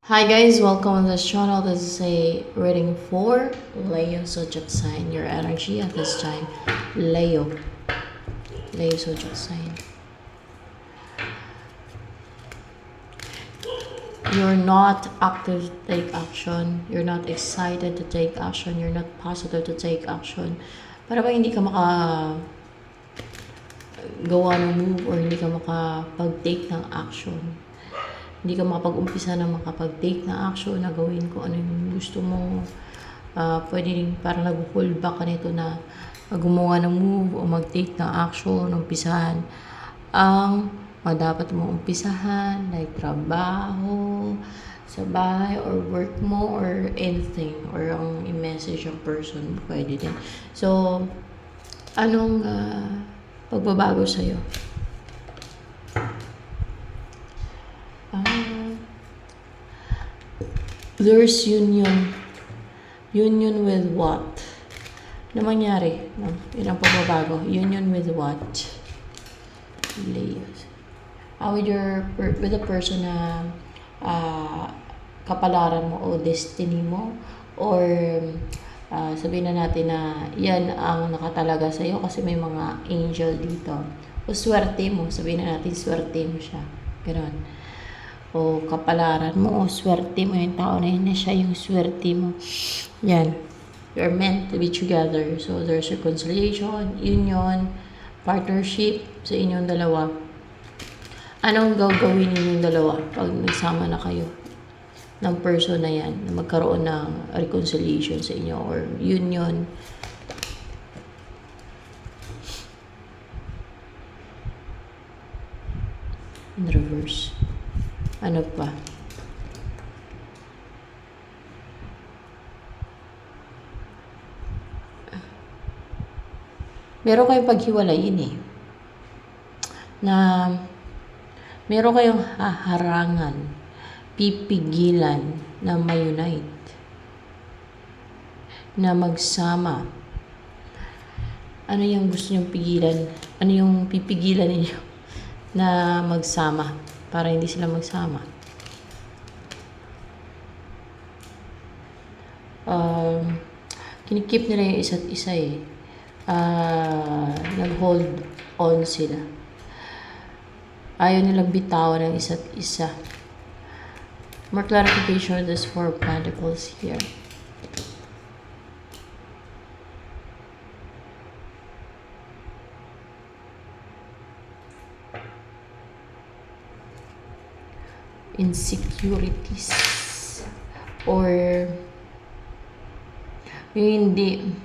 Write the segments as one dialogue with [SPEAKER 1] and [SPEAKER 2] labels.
[SPEAKER 1] Hi guys, welcome to this channel. This is a reading for Leo zodiac sign. Your energy at this time, Leo. Leo zodiac sign. You're not active to take action. You're not excited to take action. You're not positive to take action. Para ba hindi ka makagawa ng move or hindi ka makapag-take ng action. Hindi ka makapag-umpisa na makapag-take na action na gawin kung ano yung gusto mo. Pwede rin parang nag-hold back ka nito na gumawa ng move o mag-take ng action, umpisahan ang dapat mo umpisahan, like trabaho, sa bahay, or work mo, or anything, or ang i-message yung person, pwede din. So, anong pagbabago sa'yo? There's union. Union with what? Ano mangyari? No? Yun ang pagbabago. Union with what? Leo. With the person na kapalaran mo o destiny mo, or sabihin na natin na yan ang nakatalaga sa'yo kasi may mga angel dito. O swerte mo, sabihin na natin swerte mo siya. Ganon. O kapalaran mo, o swerte mo yung tao na yun na siya yung swerte mo. Yan. You're meant to be together. So, there's reconciliation, union, partnership sa inyong dalawa. Anong gagawin ninyong dalawa pag nagsama na kayo ng person na yan, na magkaroon ng reconciliation sa inyo or union? In reverse. Ano pa? Meron kayong paghiwalayin eh. Na meron kayong haharangan, pipigilan na ma-unite, na magsama. Ano yung gusto nyong pigilan? Ano yung pipigilan ninyo na magsama para hindi sila magsama? Kinikip nila yung isa't isa eh. Nag-hold on sila. Ayaw nilang bitawan ng isa't isa. More clarification of this Four of Pentacles here. Insecurities or hindi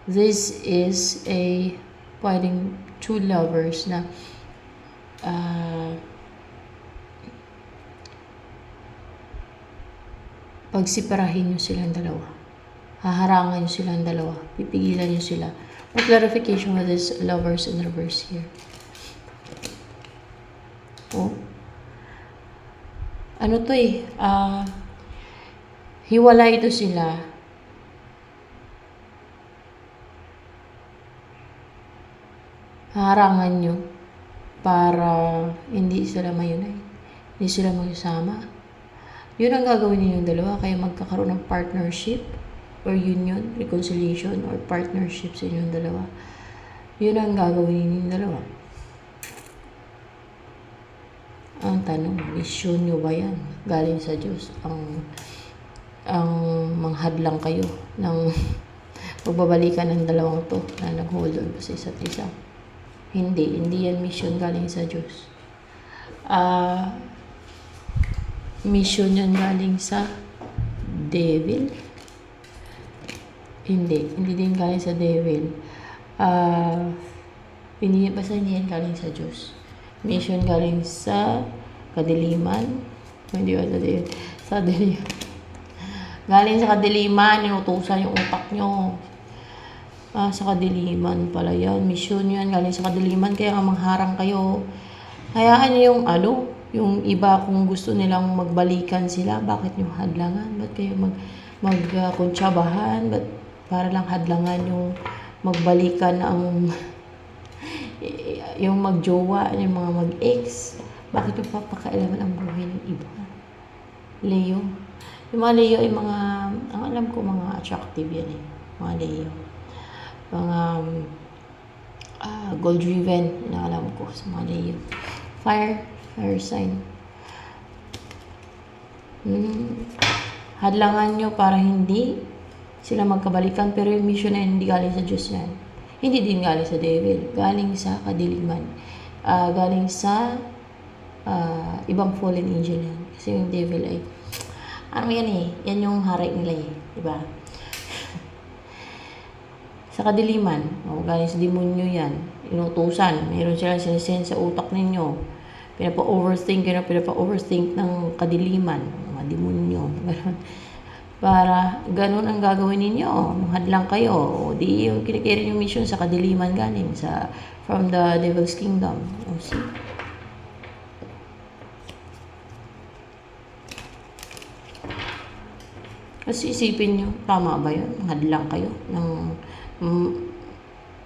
[SPEAKER 1] this is a pwedeng two lovers na pagsiparahin nyo silang dalawa, haharangan nyo silang dalawa, pipigilan nyo sila. More clarification with this lovers in reverse here. Oh. Ano to eh? Hiwalay ito sila. Harangan nyo para hindi sila ma-unite. Hindi sila magsama. Yun ang gagawin ninyong dalawa. Kaya magkakaroon ng partnership or union, reconciliation, or partnership sa inyong dalawa. Yun ang gagawin ninyong dalawa. Ang tanong, mission nyo ba yan? Galing sa Diyos. Ang manghadlang kayo ng pagbabalikan ng dalawang to na nag-hold on sa isa't isa. Hindi yan mission galing sa Diyos. Mission yan galing sa devil. Hindi din galing sa devil. Basta hindi yan galing sa Diyos. Mission galing sa kadiliman. Hindi ba sa kadiliman? Galing sa kadiliman, inutusan yung utak nyo. Sa kadiliman pala yan. Mission yan, galing sa kadiliman. Kaya mangharang kayo. Hayaan nyo yung iba kung gusto nilang magbalikan sila. Bakit yung hadlangan? Ba't kayo magkuntsabahan? Ba't para lang hadlangan yung magbalikan ang Yung magjowa, yung mga mag-ex, bakit yung papakailaman ang buhay ng iba? Leo. Yung mga Leo ay mga, ang alam ko mga attractive yan eh. Mga Leo. Mga goal driven, yun ang alam ko sa mga Leo. Fire sign. Hadlangan nyo para hindi sila magkabalikan, pero yung mission na hindi galing sa Diyos yan. Hindi din galing sa devil, galing sa kadiliman. Galing sa ibang fallen angel yan. Kasi yung devil ay, ano yan eh, yan yung hari nila eh, diba? Sa kadiliman, galing sa demonyo yan, inutusan, mayroon silang sinisend sa utak ninyo, pinapa-overthink ng kadiliman, mga demonyo, gano'n. Para ganun ang gagawin ninyo, manghadlang kayo, o di yung kinikiri yung mission sa kadiliman galing from the devil's kingdom. O see? Kasi isipin nyo, tama ba yun? Manghadlang kayo ng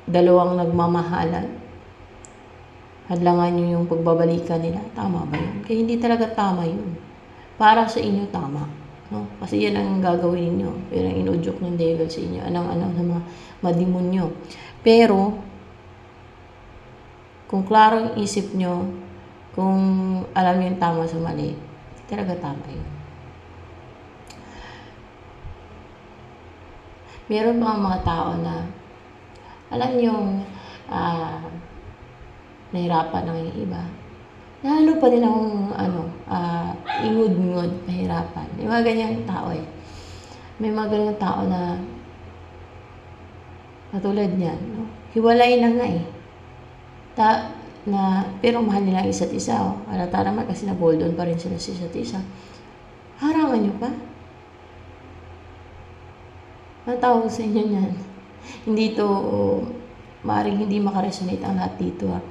[SPEAKER 1] dalawang nagmamahalan. Hadlangan nyo yung pagbabalikan nila. Tama ba yun? Kaya hindi talaga tama yun. Para sa inyo, tama. No? Kasi yan ang gagawin ninyo. Pero ang inudyok ng devil sa inyo. Ng mga madimonyo. Pero, kung klaro yung isip nyo, kung alam nyo yung tama sa mali, talaga tama yun. Meron mga tao na, alam nyo, nahirapan ng iba. Lalo pa nilang ingud-ngud, mahirapan. May mga ganyang tao eh. May mga ganyang tao na katulad niyan, no? Hiwalay na nga eh. Pero mahal nila ang isa't isa. Oh. Halata naman kasi na-hold on pa rin sila sa isa't isa. Harangan nyo pa? Ang tawag sa inyo niyan. Hindi to, maaaring hindi makaresonate ang lahat dito ha.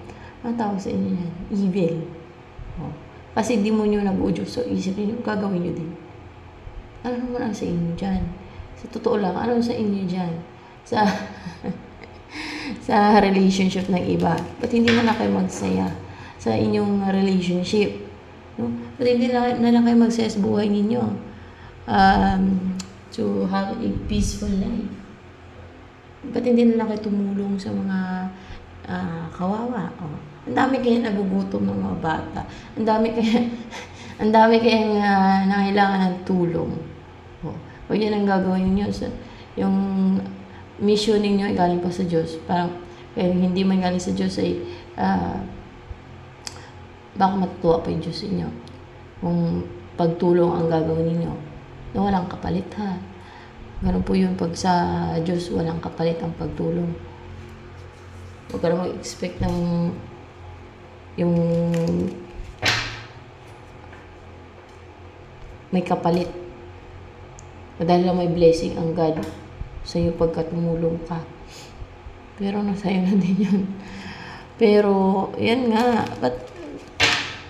[SPEAKER 1] Ang tawag sa inyo yan, evil. Oh. Kasi di mo nyo nag-udyok sa isip ninyo, gagawin nyo din. Ano naman ang sa inyo dyan? Sa totoo lang, ano sa inyo dyan? Sa sa relationship ng iba. Ba't hindi na lang kayo magsaya sa inyong relationship? No? Ba't hindi na lang kayo magsaya sa buhay ninyo? To have a peaceful life. Ba't hindi na lang kayo tumulong sa mga kawawa? Oh. Ang dami kaya nagugutom ng mga bata. Ang dami kaya nangailangan ng tulong. Oh. Huwag yan ang gagawin niyo. Yung mission ninyo ay galing pa sa Diyos. Parang kaya hindi man galing sa Diyos ay baka matutuwa pa yung Diyos inyo. Kung pagtulong ang gagawin ninyo na walang kapalit ha. Ganun po yun pag sa Diyos walang kapalit ang pagtulong. Huwag ka na mag-expect ng yung may kapalit. Dahil lang may blessing ang God sa iyo pagka tumulong ka. Pero nasa iyo na din yun. Pero, yan nga. But,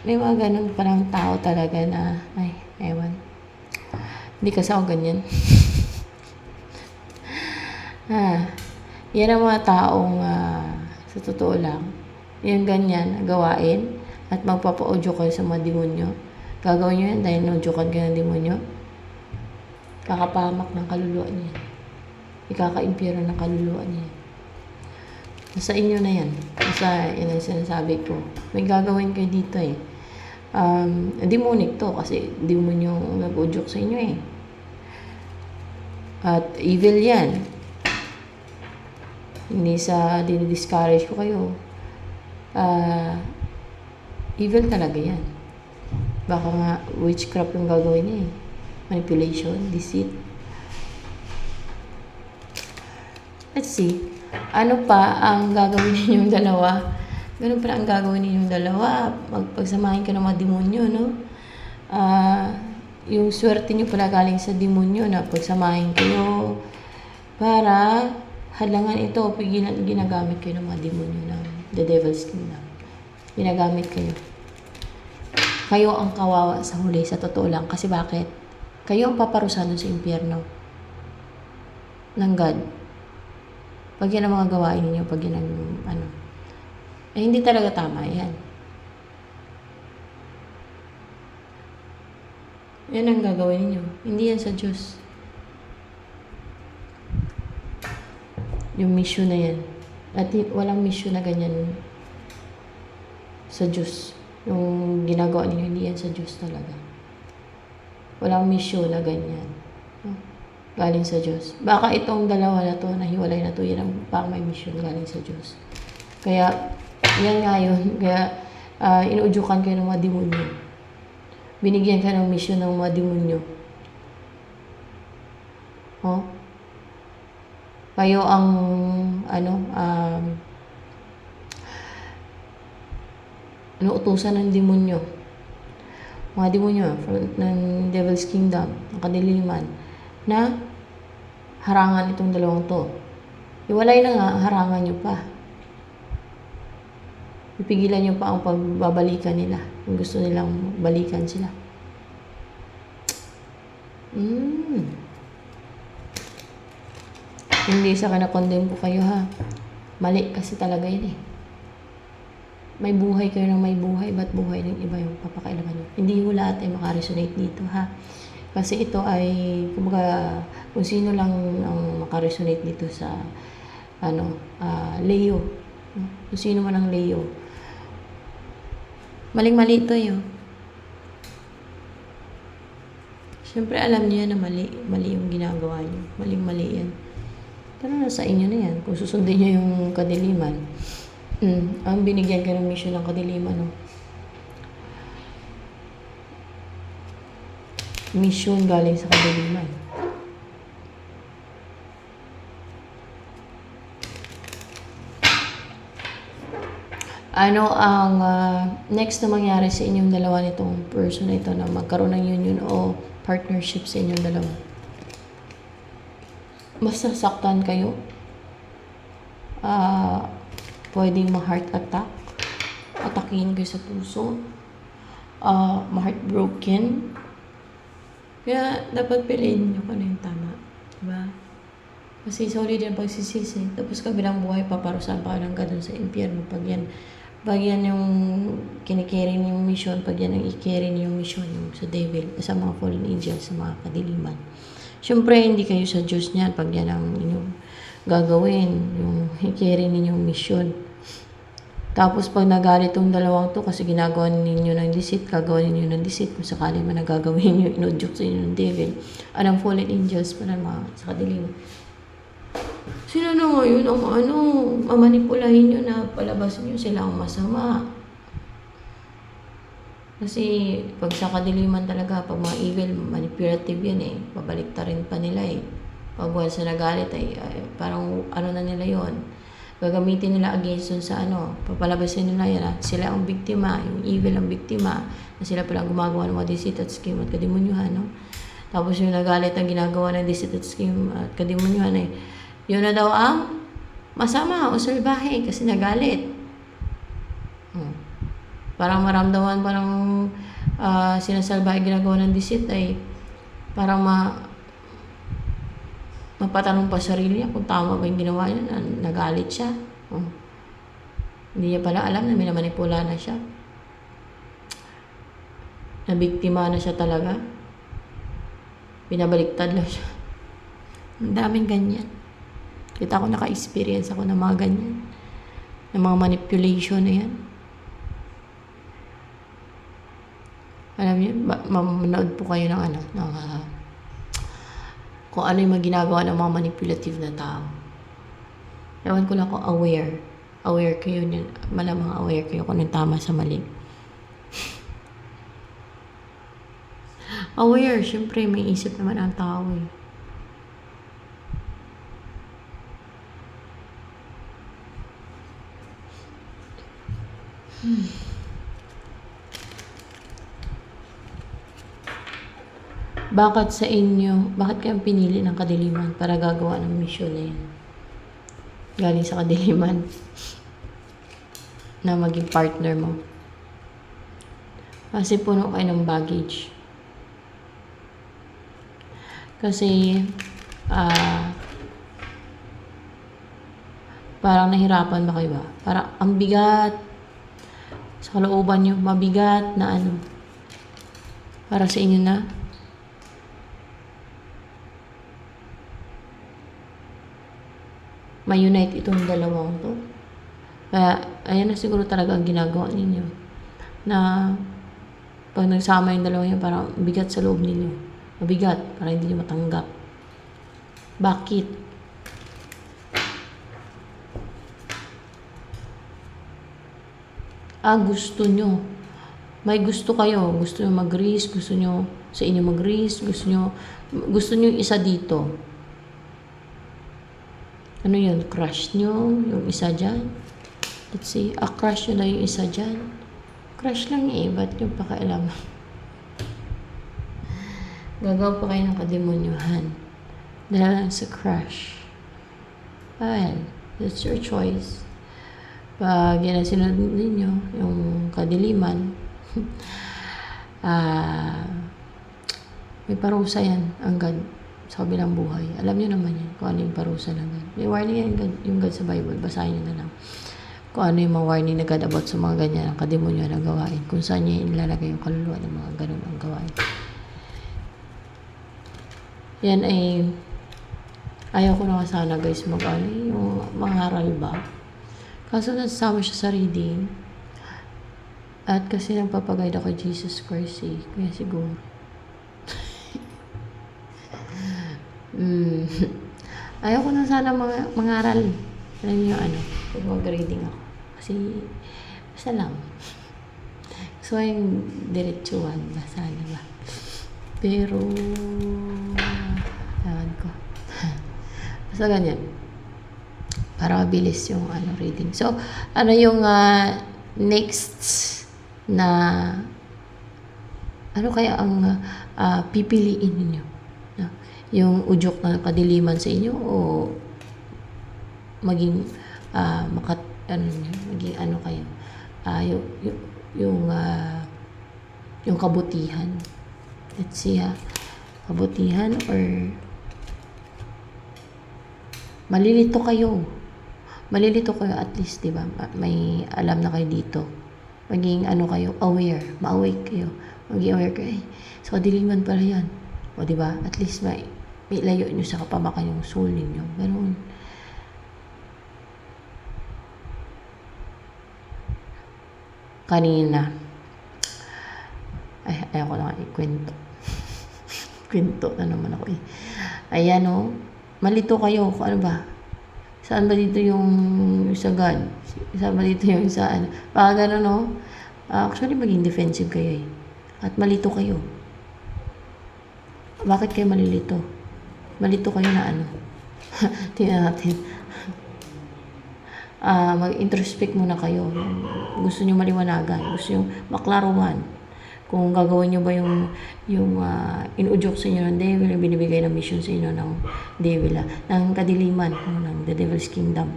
[SPEAKER 1] may mga ganun parang tao talaga na, ay, ewan. Hindi kasi ako ganyan. Yan ang mga taong sa totoo lang, yung ganyan, gawain, at magpapa-audio kayo sa mga demonyo. Gagawin nyo yan dahil naudyukan kayo ng demonyo. Kakapahamak ng kaluluwa niya. Ikaka-impyero ng kaluluwa niya. Nasa inyo na yan. Yan ang sinasabi ko. May gagawin kayo dito eh. Demonic to kasi demonyo nag-udyok sa inyo eh. At evil yan. Hindi sa dinidiscourage ko kayo. Evil talaga yan. Baka nga witchcraft yung gagawin niya eh. Manipulation, deceit. Let's see. Ano pa ang gagawin ninyong dalawa? Ganun pa ang gagawin ninyong dalawa. Magpagsamahin ka ng mga demonyo, no? Yung swerte niyo pala galing sa demonyo na pagsamahin kayo para halangan ito, ginagamit kayo ng mga demonyo ng the devil's kingdom. Ginagamit kayo. Kayo ang kawawa sa huli, sa totoo lang. Kasi bakit? Kayo ang paparusahan sa impyerno ng God. Pag yan ang mga gawain ninyo, pag yan ang, hindi talaga tama yan. Yan ang gagawin niyo. Hindi yan sa Diyos. Yung mission na yan. At walang mission na ganyan sa Diyos. Yung ginagawa ninyo, hindi yan sa Diyos talaga. Walang mission na ganyan. Galing sa Diyos. Baka itong dalawa na to, nahiwalay na to, yan ang parang may mission galing sa Diyos. Kaya, yan nga yun. Kaya, inuudyukan kayo ng mga demonyo. Binigyan ka ng mission ng mga demonyo. Oh? Kayo ang, utusan ng demonyo. Mga demonyo ng Devil's Kingdom, ng kadiliman, na harangan itong dalawang to. Iwalay na nga, harangan nyo pa. Ipigilan nyo pa ang pagbabalikan nila. Kung gusto nilang balikan sila. Hindi sa kinakondem po kayo ha. Mali kasi talaga yun eh. May buhay kayo ng may buhay, ba't buhay ng iba yung papakailaman nyo? Hindi ho lahat ay makaresonate dito ha. Kasi ito ay, kumbaga, kung sino lang ang makaresonate dito sa, Leo. Kung sino man ang Leo. Maling-mali ito yun. Siyempre alam niyo yan na mali yung ginagawa niyo. Maling-mali yan. Pero nasa inyo na yan. Kung susundin niyo yung kadiliman, ang binigyan ka ng mission ng kadiliman, no? Mission galing sa kadiliman. Ano ang next na mangyari sa inyong dalawa nitong person na ito na magkaroon ng union o partnership sa inyong dalawa? Masasaktan kayo. Pwedeng ma-heart attack. Atakin kayo sa puso. Ma-heartbroken. Kaya dapat piliin nyo kung ano yung tama. Diba? Kasi solid yung pagsisisi. Tapos kabilang buhay, paparusahan pa ka ng ganun sa impyerno. Pag yan yung kinikerry yung mission, pag yan ang i-carry yung mission yung sa devil, sa mga fallen angels, sa mga kadiliman. Siyempre, hindi kayo sa Diyos niyan pag yan ang inyong gagawin, yung i-carry ninyong mission. Tapos pag nagalit tong dalawang to kasi ginagawa ninyo ng deceit, gagawa ninyo ng deceit kung sakali man nagagawin nyo, inudyok sa inyo ng devil. Anong fallen angels pa na mga sa kadiliman. Sila na ngayon ang mamanipulahin nyo na palabasin nyo sila ang masama. Kasi pag sa kadiliman talaga, pag mga evil, manipulative yan eh. Pabaliktarin pa nila eh. Pag once na nagalit ay parang na nila yon. Gagamitin nila against dun sa papalabasin nila yan sila ang biktima, yung evil ang biktima, na sila palang gumagawa ng mga deceit at scheme at kadimunyuhan, no? Tapos yung nagalit ang ginagawa ng deceit at scheme at kadimunyuhan eh, yun na daw ang masama o salbahe kasi nagalit. Parang maramdaman, parang sinasalbahe ginagawa ng deceit ay parang mapatanong pa sarili niya kung tama ba yung ginawa niya, nagalit siya. Hindi niya pala alam na minamanipula na siya. Nabiktima na siya talaga. Binabaliktad lang siya. Ang daming ganyan. Kita ko naka-experience ako ng mga ganyan. Ng mga manipulation na yan. Alam niyo, manood po kayo ng kung ano yung ginagawa ng mga manipulative na tao. Ewan ko lang kung aware. Aware kayo niyan. Malamang aware kayo kung anong tama sa mali. Aware, syempre may isip naman ang tao eh. Bakit sa inyo, bakit kayo pinili ng kadiliman para gagawa ng mission na yan? Galing sa kadiliman na maging partner mo. Kasi puno kayo ng baggage. Kasi Parang nahirapan ba kayo ba? Parang ang bigat sa kalooban nyo, mabigat na ano. Para sa inyo na. Ma-unite itong dalawang to. Kaya, ayan na siguro talaga ang ginagawa ninyo. Na, pag nagsama yung dalawang yan, parang bigat sa loob ninyo. Mabigat, para hindi nyo matanggap. Bakit? Gusto nyo. May gusto kayo. Gusto nyo mag-risk. Gusto nyo sa inyo mag-risk. Gusto nyo yung isa dito. Ano yun? Crush nyo? Yung isa dyan? Let's see. Crush nyo na yung isa dyan. Crush lang eh. Ba't nyo pakialaman? Gagawa pa kayo ng kademonyuhan. Dahil lang sa crush. Well, that's your choice. Pag yan ang sinunod ninyo, yung kadiliman, may parusa yan ang God sa kabilang buhay. Alam nyo naman yan kung ano yung parusa ng God. May warning yan yung God sa Bible. Basahin nyo na lang kung ano yung mga warning na God about sa mga ganyan ang kademonyo na gawain. Kung saan niya ilalagay yung kaluluwa ng mga ganun ang gawain. Yan ay ayaw ko na sana guys mag-ano yung mangaral ba. Kaso nasama siya sa reading. At kasi nagpapaguide ako kay Jesus Christ eh. Kaya siguro. Ayaw ko na sana mangaral. Alam niyo ano, pag mag-reading ako. Kasi, basta lang. So, yung diretsuhan ba? Sana ba? Pero, ewan ko. Basta ganyan. Para mabilis yung reading. So, ano yung next na ano kaya ang pipiliin ninyo? No? Yung udyok na kadiliman sa inyo o maging maging ano kayo? Yung kabutihan. Let's see kabutihan or malilito kayo at least, di ba? May alam na kayo dito. Maging kayo, aware, ma-awake kayo. Maging aware kayo, sa kadiliman pala yan. O, di ba? At least may layo nyo sa kapamakan yung soul ninyo. Ganun. Kanina, ayaw ko na nga ikwento. Kwento na naman ako eh. Ayan malito kayo kung ano ba. Saan ba dito yung sa God? Saan ba dito yung sa ano? Baka gano'n, actually, maging defensive kayo eh. At malito kayo. Bakit kayo malilito? Malito kayo na ano? Tingnan natin. Mag-introspect muna kayo. Gusto nyo maliwanagan. Gusto nyo maklaruhan. Kung gagawin nyo ba yung inudyok sa inyo ng devil, yung binibigay ng mission sa inyo ng devil, ng kadiliman, ng the devil's kingdom.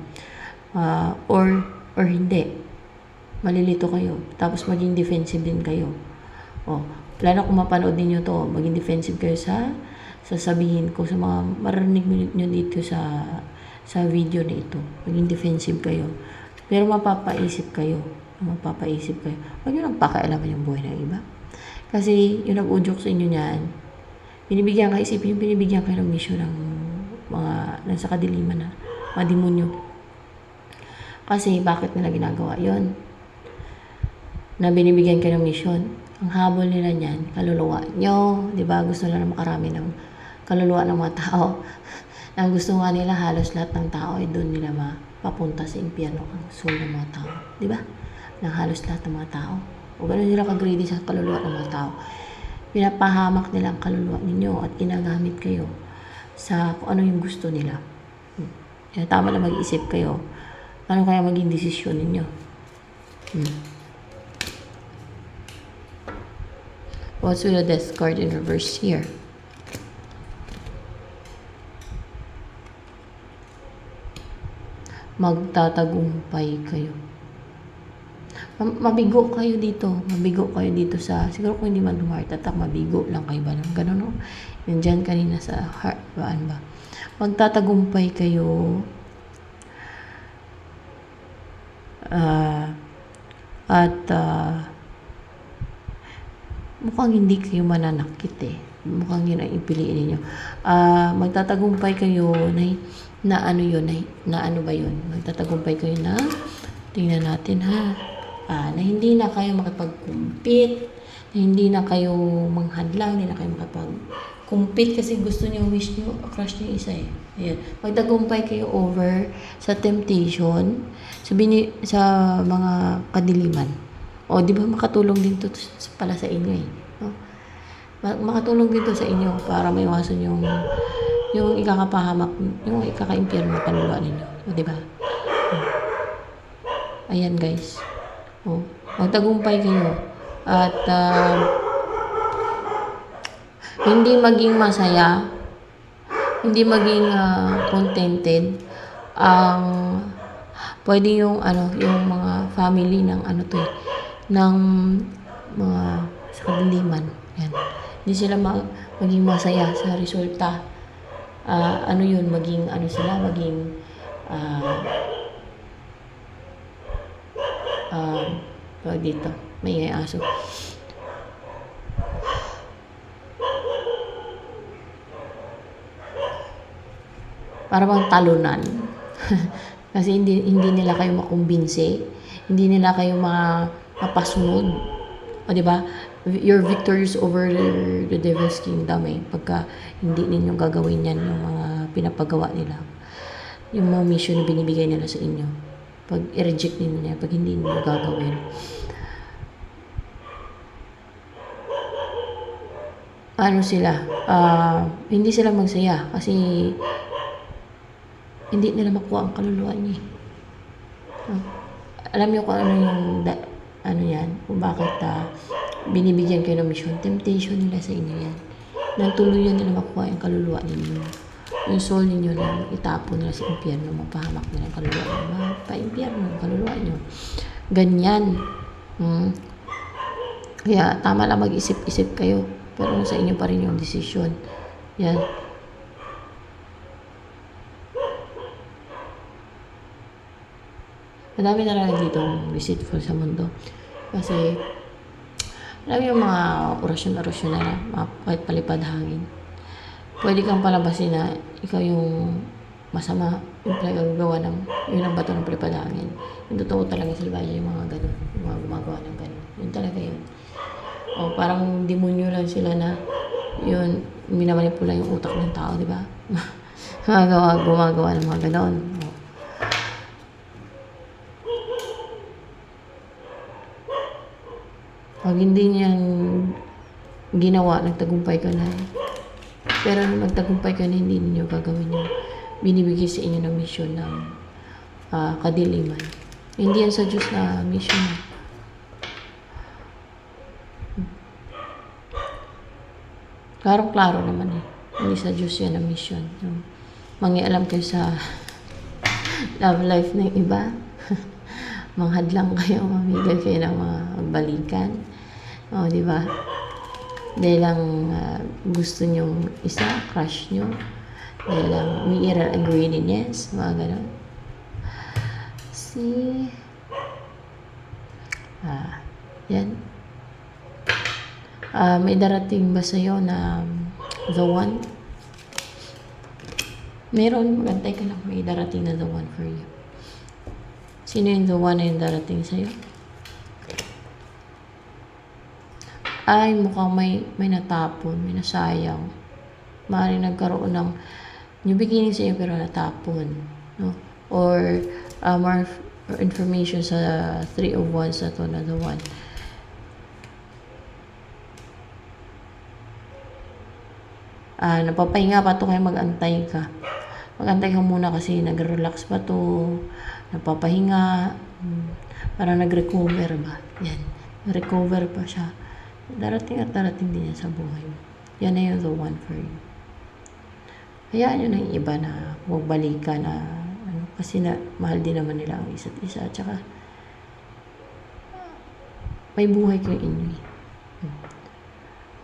[SPEAKER 1] Or hindi. Malilito kayo. Tapos maging defensive din kayo. Lalo kung mapanood ninyo to, maging defensive kayo sa sasabihin ko, sa mga marinig nyo dito sa video na ito. Maging defensive kayo. Pero mapapaisip kayo. Huwag nyo nang pakialaman yung buhay ng iba. Kasi yung nag-udyok sa inyo niyan, binibigyan kayo ng mission ng mga nasa kadiliman na mga demonyo. Kasi bakit nila ginagawa yon? Na binibigyan kayo ng mission. Ang habol nila niyan, kaluluwa nyo, di ba? Gusto nila makarami ng kaluluwa ng mga tao. Ang gusto nga nila, halos lahat ng tao ay doon nila mapapunta sa impyerno ang soul ng mga tao. Di ba? Ng halos lahat ng mga tao. O gano'n nila ka-greedy sa kaluluwa ng mga tao. Pinapahamak nila ang kaluluwa ninyo at ginagamit kayo sa kung ano yung gusto nila. Kaya tama na mag-isip kayo. Ano kaya maging desisyon ninyo? What's with the death card in reverse here? Magtatagumpay kayo. Mabigo kayo dito sa, siguro kung hindi man heart attack, mabigo lang kayo ba ng gano'n, no? Yun dyan kanina sa heart, ba? Magtatagumpay kayo Ah, at mukhang hindi kayo mananakit eh. Mukhang yun ang ipiliin ninyo. Magtatagumpay kayo na ano yun, na ano ba yun? Magtatagumpay kayo na, tingnan natin ha, na hindi na kayo makipag-compete, na hindi na kayo manghadlang, hindi na kayo makipag-compete kasi gusto niyo, wish niyo, crush niyo isa eh. Ayan. Magtagumpay kayo over sa temptation, sa mga kadiliman. O, di ba makatulong din to pala sa inyo eh. No? Makatulong din to sa inyo para maiwasan yung ikakapahamak, yung ikaka-impyerno na kaluluwa ninyo. O, di ba? Ayan guys. O, magtagumpay kayo. At hindi maging masaya, hindi maging contented ang pwede yung yung mga family ng ng mga sa kadiliman. Yan. Hindi sila maging masaya sa resulta. Maging sila, maging dito, may aso. Para bang talunan. Kasi hindi nila kayo makumbinsi, hindi nila kayo mapasunod. O di ba? You're victorious over the devil's kingdom eh. Pagka hindi ninyo gagawin yan yung mga pinapagawa nila. Yung mga mission na binibigay nila sa inyo. Pag i-reject ninyo pag hindi ninyo gagawin. Hindi sila magsaya kasi hindi nila makuha ang kaluluwa niya. Alam niyo kung ano yung kung bakit binibigyan kayo ng mission. Temptation nila sa inyo yan. Nang tuluyan nila makuha yung kaluluwa ninyo. Yung soul ninyo na itapon nila sa impyerno, mapahamak nila ang kaluluwa nyo. Mapa-impyerno ang kaluluwa nyo. Ganyan. Kaya tama lang mag-isip-isip kayo. Pero sa inyo pa rin yung desisyon. Yan. Madami talaga ditong deceitful sa mundo. Kasi, alam yung mga orasyon-orasyon na mga kahit palipad hangin. Pwede kang palabasin na ikaw yung masama, yung pinagagawa yun ang bato ng palipad hangin. Yung totoo talaga sila yung mga ganun, yung mga gumagawa ng ganun. Yun talaga yun. O parang demonyo lang sila na yun, minamanipula yung utak ng tao, di ba? Gumagawa ng mga ganun. Pag hindi niyan ginawa, nagtagumpay ka na. Pero nagtagumpay ka na, hindi ninyo gagawin yung binibigay sa inyo ng mission ng kadiliman. Hindi yan sa Diyos na mission. Klaro-klaro naman eh. Hindi sa Diyos yan ang mission. Mangialam kayo sa love life ng iba. Manghadlang kayo, mamigay kayo ng mga balikan. O, di ba? Dahil lang gusto nyo isa, crush nyo. Dahil lang may greediness, mga gano'n. Yan. May darating ba sa'yo na the one? Meron, magantay ka lang. May darating na the one for you. Sino yung the one na yung darating sa'yo? Ay, mukhang may natapon, may nasayang. Maaaring nagkaroon ng new beginning sa'yo pero natapon. No? Or more information sa 3 of Wands na to na the one. Napapahinga pa to kaya mag-antay ka. Mag-antay ka muna kasi nag-relax pa to. Napapahinga. Parang nag-recover ba? Yan. Recover pa siya. Darating at darating din yan sa buhay mo. Yan na yung the one for you. Hayaan nyo na yung iba na magbalikan na kasi mahal din naman nila ang isa't isa. At saka may buhay kayo inyo.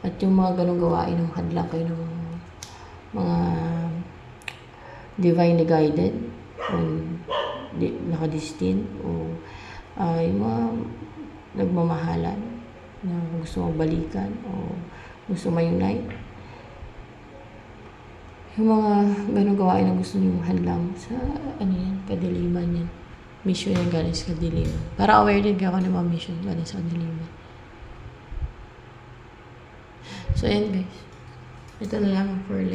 [SPEAKER 1] At yung mga ganong gawain ng hadlang kayo ng mga divinely guided o nakadestined o yung mga nagmamahalan na gusto magbalikan o gusto ma-unite. Yung mga ganong gawain na gusto nyo hadlang sa kadiliman yan. Mission yan galing sa kadiliman. Para aware din ka ng mga mission galing sa kadiliman. So, ayan guys. Ito na lang for